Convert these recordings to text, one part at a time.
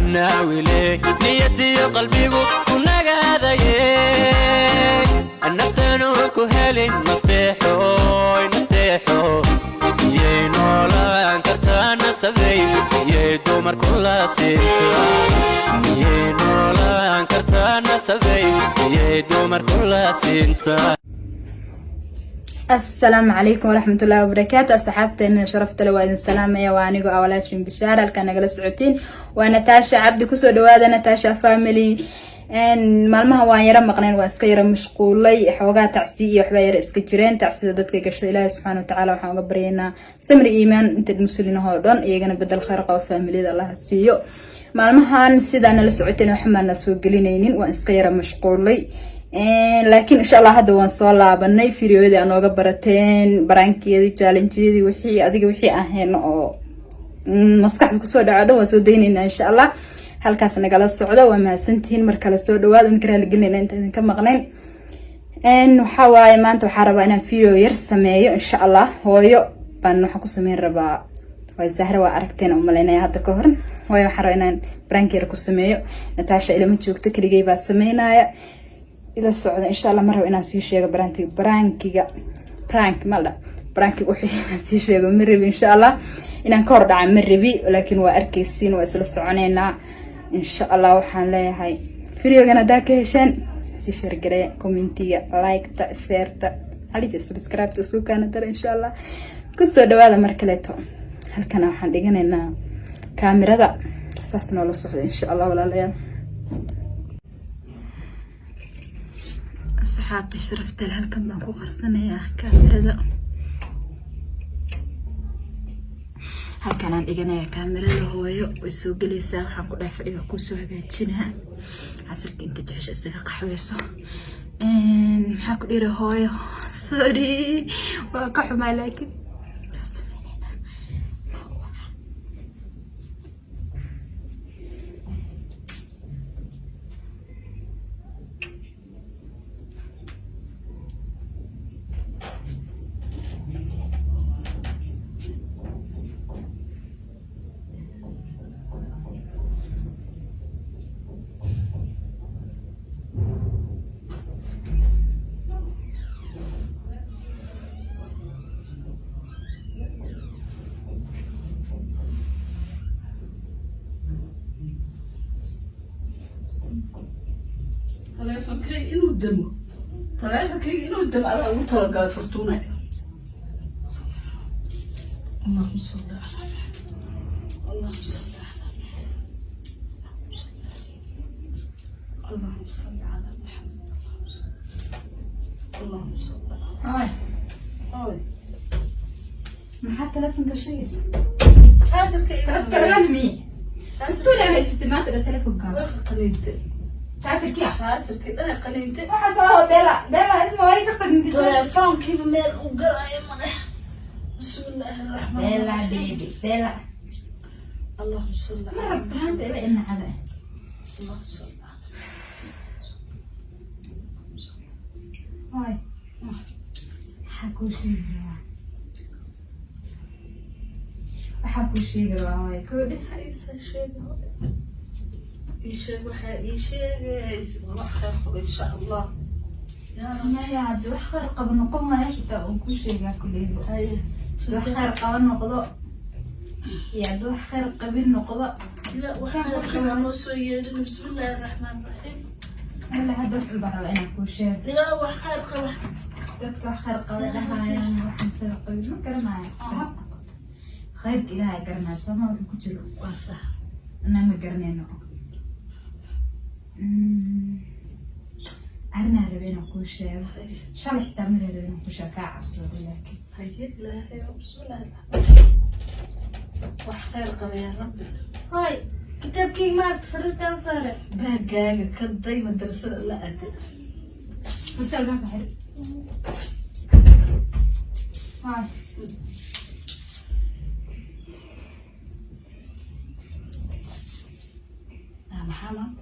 ناويلي نيدي قلبي ونقاذي النبتنو كهالي نستيحو نستيحو ينولا انكرتانا سبي يدو مركولا سينتا ينولا انكرتانا سبي يدو مركولا سينتا. السلام عليكم ورحمة الله وبركاته. أصحابتنا شرفت لوادن سلام يا وانيقو أولادين بشارة كان نقل سعوتين ونتاشا عبد كسو دوادة نتاشا فاميلي ان مالمها وان يرى مقنين واسكا يرى مشغولي حوغا تعسي وحبا يرى اسكا جيرين تعسي دادكا قشو إلهي سبحانه وتعالى وحاوغا برينا سمر إيمان انت المسلين هودون إيغانا بدل خارقا وفاميلي دا الله سيو مالمها سيدانا لسعوتين وحمانا سوقلينينين وان اسكا يرى مشغولي لكن إن شاء الله هذا وان صلاة بني في ريودي أنا وجبرتين برانكيدي جالنجيدي وحي أديك وحي أهين أو مسكح كسود عدو وسوديننا إن شاء الله هالكاس نقال السعودة وما سنتين مركل السعودة وهذا نكره لقلنا أنت كم مغنين إنه حواي ما أنتوا حربا أنا فيو يرسميه إن شاء الله هويو بأنه حكوا سمين ربا والزهرة وأركتين أملينا هذا كهرن هويو حرينا برانكي ركوا سميه نتاشا إلى من تشوكتك اللي جايبها سمينا إلى السعودة إن شاء الله مرة وإنا سيشيغ برانك مالا برانكي وحي سيشيغ مربي إن شاء الله إنا نكورد عن مربي ولكن وأركيسين وإسل السعونينا إن شاء الله وحان لي هاي فيديوغانا داك هشان سيشير قرية كومنتية لايكتا شيرتا عليك سبسكرايب تسوكانا در إن شاء الله كسو دوادا مركليتو هل كان وحان ديغانا إنا كاميرا دا أساسنا ولا الصحوة إن شاء الله ولا ليال أصحابتي شرفت لها كم بنكو قرصنا يا كاميرا هل كان عندنا كاميرا هويو ويسوق لي ساعة حنقول لها فريق كوسو هجاتشينها حسرك انت جعش استيقا قحويسو حاكو ديري هويو سوري وكحما لكن تلفكي إنه الدم تلفكي إنه الدم على وتر قال فرتونة اللهم صل على محمد اللهم صل على محمد اللهم صل على محمد اللهم صل على هاي ما حتى تلفن كشيس تلفك كلامي فتولا هي ست ما تقدر تلفن كام قنينتي تعرفي أنا قنينتي وحصاها بلا اسمه هيك قنينتي تلفون كيف ميل وقرأ بسم الله الرحمن الرحيم بلا بيبي بلا اللهم صل على مرة بتهانت إيه إن هذا اللهم صل على هاي حكوا شيء حكوا شيء هاي كل حيسا شيء يشيء خير إن شاء الله يا رب. ما هي عاد وحخر قبل نقوم ما يحتاج كل شيء كل يوم هاي وحخر قبل نقضاء يا دو وحخر قبل نقضاء لا وحخر قبل نسوي بسم الله الرحمن الرحيم هلا هدف البحر وأنا كل شيء لا وحخر قبل تذكر وحخر قبل لها يعني وحخر قبل ما كرنا خير إلهي كرنا سما وكتلو وصح أنا ما كرنينه أنا ربنا كل شيء شرح تمر ربنا كل شيء كعب صدق لكن هيك لا هي بسم الله الرحمن وحخر قبل يا رب هاي كتاب كي ما تصرفت أو صار باقي كان دايما درس لا أدري قلت له بحر هاي يا محمد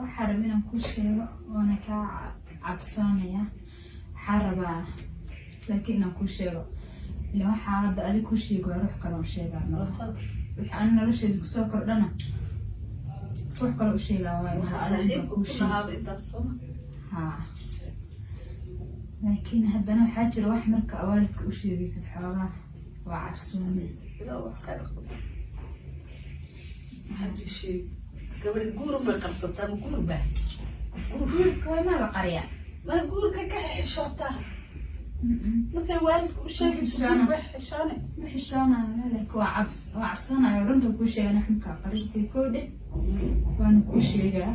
وحرمنا كل شيء وأنا كعبسانية حربة لكن كل شيء لو حد أدي كل شيء يروح كلام شيء رفض أنا رشيد سكر لنا wax kale u sheegaa waay saaxiib ku dhahaaba intaas soo ha laakiin haddana waxaa jira wax marka waalidka u sheegaysid xoogaa waa cabsooni ilaa wax khayr qabo haddii shay gabadhi guur bay qarsataa ma guur baa guurka waa ma la qariyaa ma guurka ka xishootaa markay waalidka u sheegayso wax xishoone ma xishoonaya laakiin waa cabsoonaya runta kuu sheegan xumkaa qarirkii koo dhe waana kuu sheegaa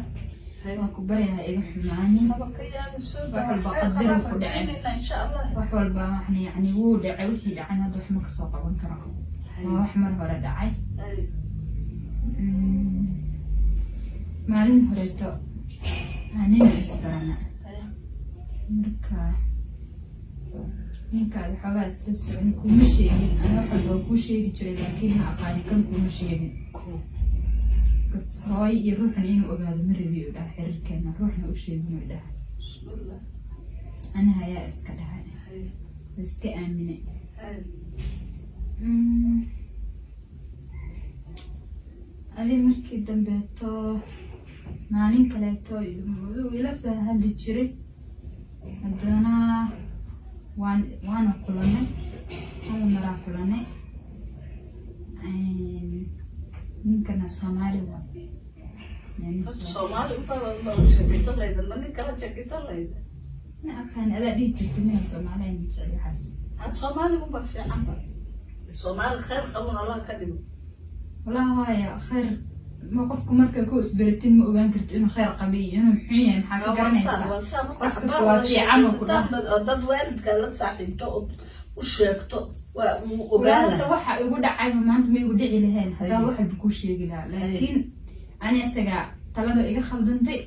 waa ku baryaha iga xumaanin wax walba qadaro ku dhacay wax walba waxna yacni wuu dhacay wixii dhacan hadda wax ma kasoo qaban karo waa wax mar hore dhacay maalin horeeto anina isbarana marka ninkaada xoogaa isla socon kuma sheegin ana wax walba kuu sheegi jiray laakiin ma aqaani kan kuma sheegin bas hooy iyo ruuxna inuu ogaado ma rabi u dhaha xiriirkeena ruuxna u sheegin u dhaha anaha ayaa iska dhahay iska aaminay adi markii dambeeto maalin kaleeto ila soo hadli jiray haddana waana kulanay hal maraa kulanay ninkana Soomaali waa Soomaali ubaa shaqita layda nani kala shaqita layda na aqaan ada dhiigtay Soomaali in shaqaas Soomaali ubaa fiican ba Soomaali khayr qabon Allah ka dhigo wallahi ya khayr ma qofku marka ku isbaratin ma ogaan karto inuu khayr qabiyo inuu xun yahay maxaa ka garanaysaa qofka waa fiican ku dad waalidka la saaxiibto u sheegto waa uu ogaanaa waxa ugu dhacay maanta ma ugu dhici lahayn hadaa waxa ku sheegi lahaa laakiin ani asaga talada iga khaldantay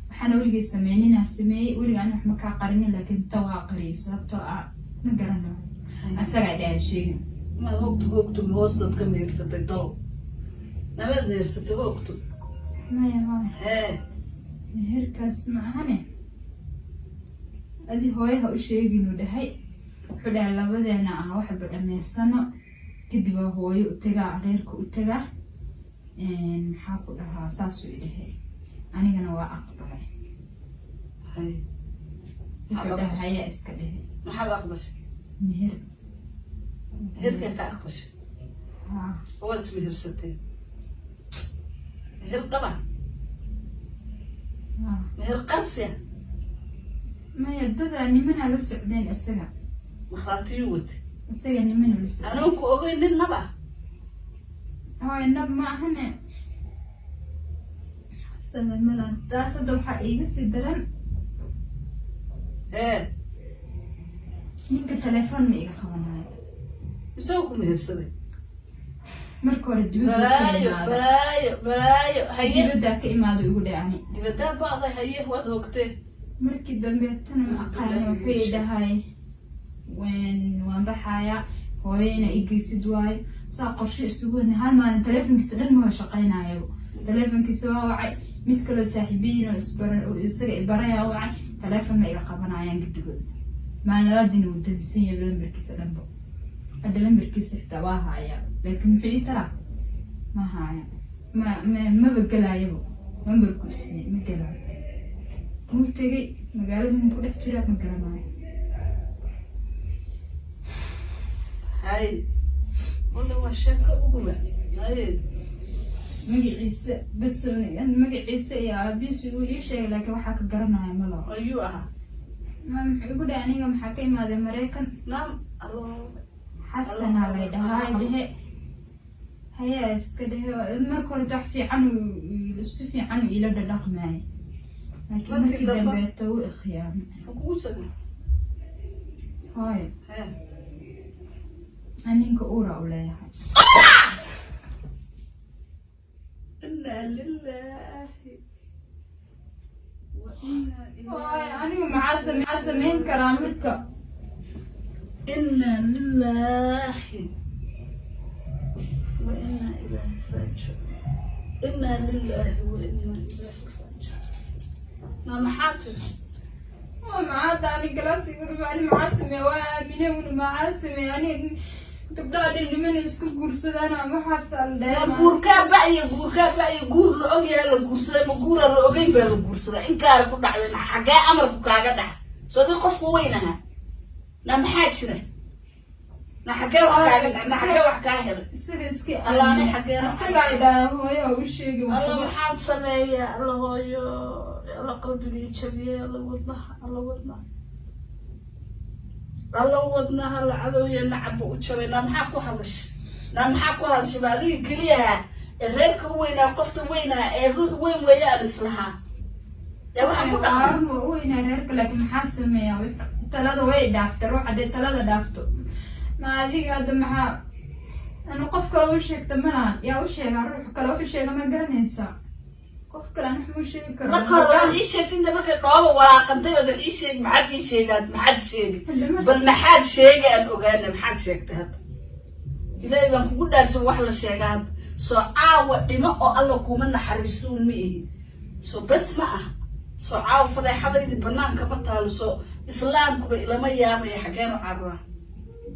waxaan weligay sameeyay sameeyay weliga aan wax ma ka qarinin laakiin tawaa qariyo sababtoo ah ma garanayo asaga dhaay sheegin ma hogto hoos dadka meersatay dalo nabad meersatay hogto maya meherkaas ma ahane adi hooyaha u sheegin u dhahay wuxuu dhahay labadeena ah waxba dhameysano kadib waa hooyo u tagaa reerka u tagaa maxaa ku dhahaa saasuu i dhahay anigana waa aqbalay wuxuu dhahay hayaa iska dhahay maxaad aqbashay meherka ka aqbashay waad ismehersatee meher dhaba meher qarsiya maya dadaa nimana la socdeen isaga makhaatiyu wate isaga nimana la socdeen anuu ku ogay nin naba hooy nab ma ahane samemalan taas hadda waxaa iiga sii daran ninka telefoon ma iga qabanayo isagoo ku mehersaday marka hore balaayo haye dibaddaa ka imaado igu dhacani dibaddaa ba'day haye waad hogtee markii dambeetana ma aqaani wuxuu i dhahay waan baxayaa hooyena i geysid waayo saa qorshe isugu weyna hal maalin telefonkiisa dhan ma shaqaynayo telefonkiisa waa wacay mid kaloo saaxiibiyiin oo isaga ibaraya wacay telefon ma iga qabanayaan gidigood maalin labaadina wuu dadisan yahay lambarkiisa dhanba hadda lambarkiisa xitaa waa haya laakiin muxuu ii taraa ma haya maba gelaayaba lambarku isnay ma gelaayo muu tegay magaalada mu ku dhex jiraa ma garanayo hay wala waa sheeko uguba magaciisa bas magaciisa iyo aabihiisa uu ii sheegay laakiin waxaa ka garanaya ma laha ayuu ahaa muxuu igu dhahay aniga maxaa ka imaaday Mareykan xasanaa lay dhahaa dhehe hayaa iska dhehe marka hore wax fiican si fiican ila dhaqmay laakiin markii dambeeta wuu ikhyaamay kugu sameeyay hooy aninka uura u leeyahay inna lillahi wa inna ilayhi anigu maxaa sameyn karaa marka inna lillahi wa inna ilayhi raaji'uun inna lillahi wa inna ilayhi raaji'uun ma maxaad معاد أنا جلاسي ونبغى أنا معاسمة وأمينة ونمعاسمة يعني gabdhaha dhindhiman isku guursadaan ama xasal guurkaa ba'yo guur la ogyahay la guursaday ma guura la ogeyn baa la guursadaa inkaa ku dhacday xagee amarku kaaga dhaca soo dad qofku weynaha na maxaa jira na xagee wax kaaga dhaca na xagee wax kaa helay isaga iska allaani xagee isaga idhaa hooyo u sheegi alla maxaan sameeyaa alla hooyo alla qalbigii jabiyey alla wadnaha alla wadnaha la cadowya nacabba u jabay na maxaa ku hadashay ba adiga keliyaha ee reerka weynaa qofta weynaa ee ruux weyn weeye aan islahaa yaa waxaan ku dhaqma weynaa reerka laakiin maxaa sameeyaa talada way dhaaftay ruux haddii talada dhaafto ma adiga hadda maxaa anu qof kale u sheegta malahan yaa u sheegaa ruux kale wuxuu sheega ma garanaysaa qof kale an waxma sheegi karo marka hore waad ii sheegtay inta markay dhooba walaaqantay ood wax ii sheegi maxaad ii sheegaad maxaad sheegi bal maxaad sheegi aan ogaana maxaad sheegtay hadda ilaahay baan kugu dhaarsan wax la sheegaa hadda soo caawa dhimo oo alla kuma naxariistuun ma ihi soo bas ma ah soo caawa fadeexadaydii banaanka ma taalo soo islaamkuba ilama yaamaya xageenu carraa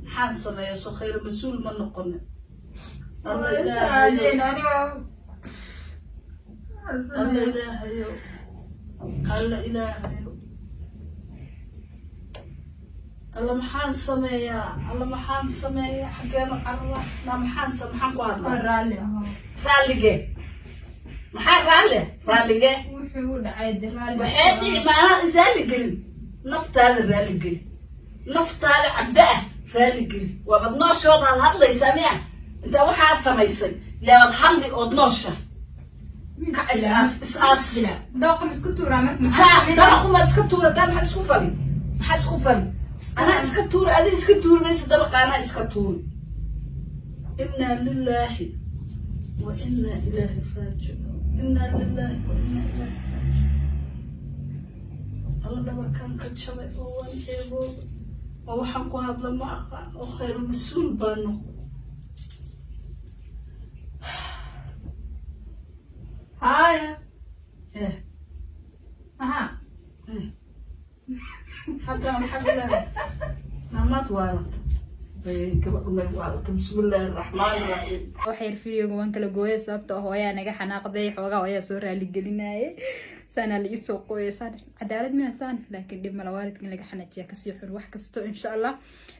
maxaan sameeya soo khayr mas-uul ma noqonin alla ilaahayo alla maxaan sameeyaa xageenu carraa na maxaan ku hadlaa raallige maxaa raallige wuxuu u dhacay waxay dhici maanaa raaligelin naftaada raaligelin naftaada cabda ah raaligelin waabad nooshoodaad hadlaysaa miya intaa waxaad samaysay yaabad hadli ood noosha dooqam isku tuuraa markadaquma iska tuura daa maxaa isku fali anaa iska tuuri adi iska tuuri maysa dabaqaanaa iska tuuri inaa lilaahi wa inaa ilaahi raajicuun alla dhabarkaan ka jabay oo waan eebooba oo waxaan ku hadla ma aqaan oo khayr mas-uul baa noqo haya maxaa hadda maxaa ilaahay maamaad waarata gabadhu may waarata bismillaahi raxmaani raxiim waxay fiidiyoga waan kala gooyay sababta hooyaa naga xanaaqday xoogaa hooyaa soo raaligelinayay saana la isoo qooyay saan cadaalad ma saan laakiin dhib mala waalidka in laga xanajiya kasii xun wax kasto insha Allah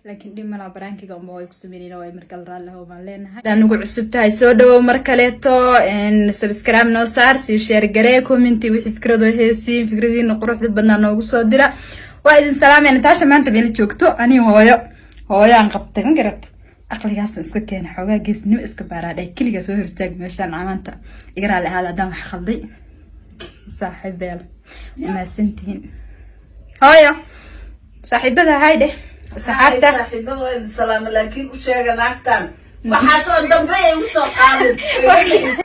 laakiin dhib mala baraankiga uma way ku sameeyeen way markal raali ah ma leenahay hadaan ugu cusub tahay soo dhawow mar kaleeto subscribe noo saar si share garee comment wixii fikrado heesiin fikradiina quruxda badnaa noogu soo dira waa idin salaamayna taasha maanta meel joogto ani hooyaan qabtay ma garad aqligaas iska keenay xoogaa geesnimo iska baaraadhay kaliya soo horstaag meeshaan maanta iga raali ahaada hadaan wax khalday saaxiibeel ma santiin hooyo saaxiibada hayde saaxiibada waa idin salaama laakiin u sheega naagtan maxaa soo dambe ay u soo qaaday